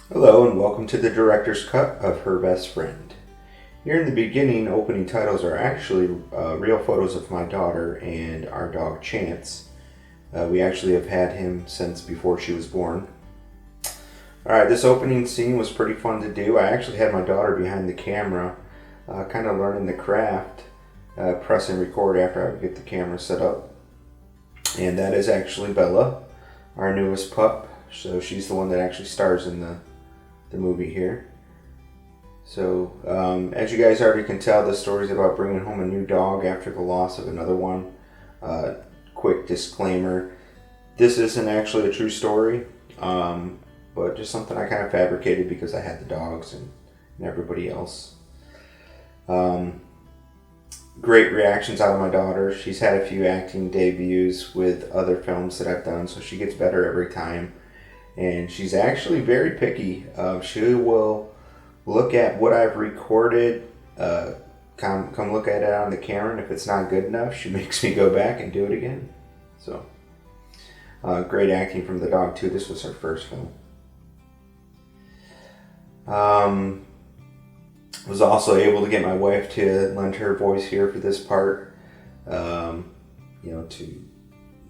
Hello and welcome to the director's cut of Her Best Friend. Here in the beginning, opening titles are actually real photos of my daughter and our dog Chance. We actually have had him since before she was born. Alright, this opening scene was pretty fun to do. I actually had my daughter behind the camera, kind of learning the craft, press and record after I would get the camera set up. And that is actually Bella, our newest pup. So she's the one that actually stars in the movie here. So as you guys already can tell, this story is about bringing home a new dog after the loss of another one. Quick disclaimer, this isn't actually a true story, but just something I kind of fabricated because I had the dogs and everybody else. Great reactions out of my daughter. She's had a few acting debuts with other films that I've done, so she gets better every time. And she's actually very picky. She will look at what I've recorded, come look at it on the camera, and if it's not good enough, she makes me go back and do it again. So, great acting from the dog too. This was her first film. Was also able to get my wife to lend her voice here for this part, to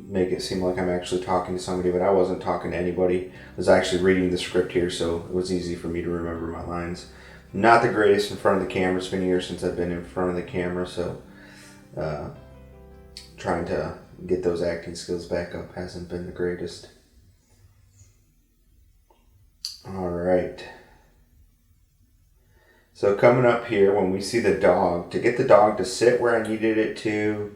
make it seem like I'm actually talking to somebody, but I wasn't talking to anybody. I was actually reading the script here, so it was easy for me to remember my lines. Not the greatest in front of the camera. It's been years since I've been in front of the camera, so trying to get those acting skills back up hasn't been the greatest. Alright. So coming up here, when we see the dog, to get the dog to sit where I needed it to,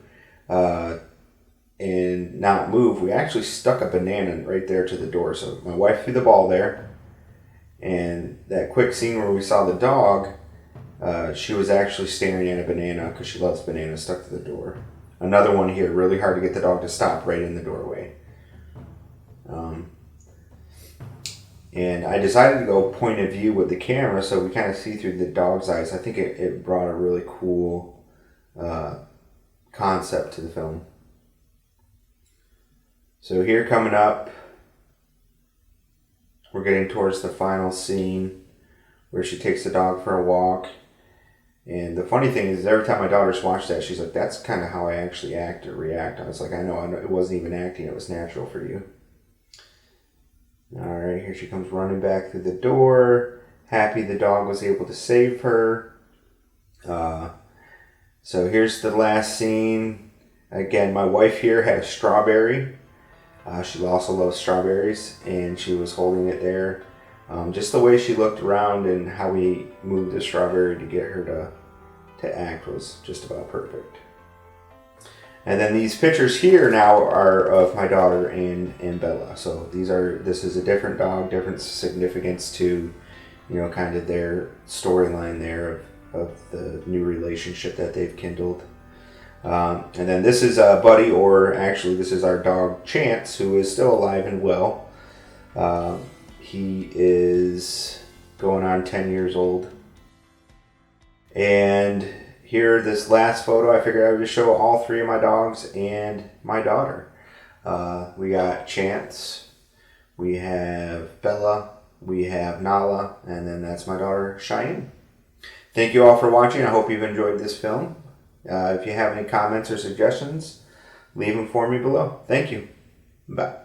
and not move, we actually stuck a banana right there to the door. So my wife threw the ball there, and that quick scene where we saw the dog, she was actually staring at a banana because she loves bananas stuck to the door. Another one here, really hard to get the dog to stop right in the doorway. And I decided to go point of view with the camera so we kind of see through the dog's eyes. I think it brought a really cool concept to the film. So here coming up, we're getting towards the final scene where she takes the dog for a walk. And the funny thing is, every time my daughter's watched that, she's like, that's kind of how I actually act or react. I was like, I know, it wasn't even acting, it was natural for you. Alright, here she comes running back through the door, happy the dog was able to save her. So here's the last scene. Again, my wife here had a strawberry. She also loves strawberries, and she was holding it there. Just the way she looked around and how we moved the strawberry to get her to act was just about perfect. And then these pictures here now are of my daughter and Bella. So this is a different dog, different significance to, kind of their storyline there of the new relationship that they've kindled. And then this is Buddy, or actually this is our dog Chance, who is still alive and well. He is going on 10 years old. And here, this last photo, I figured I would just show all three of my dogs and my daughter. We got Chance, we have Bella, we have Nala, and then that's my daughter Cheyenne. Thank you all for watching. I hope you've enjoyed this film. If you have any comments or suggestions, leave them for me below. Thank you. Bye.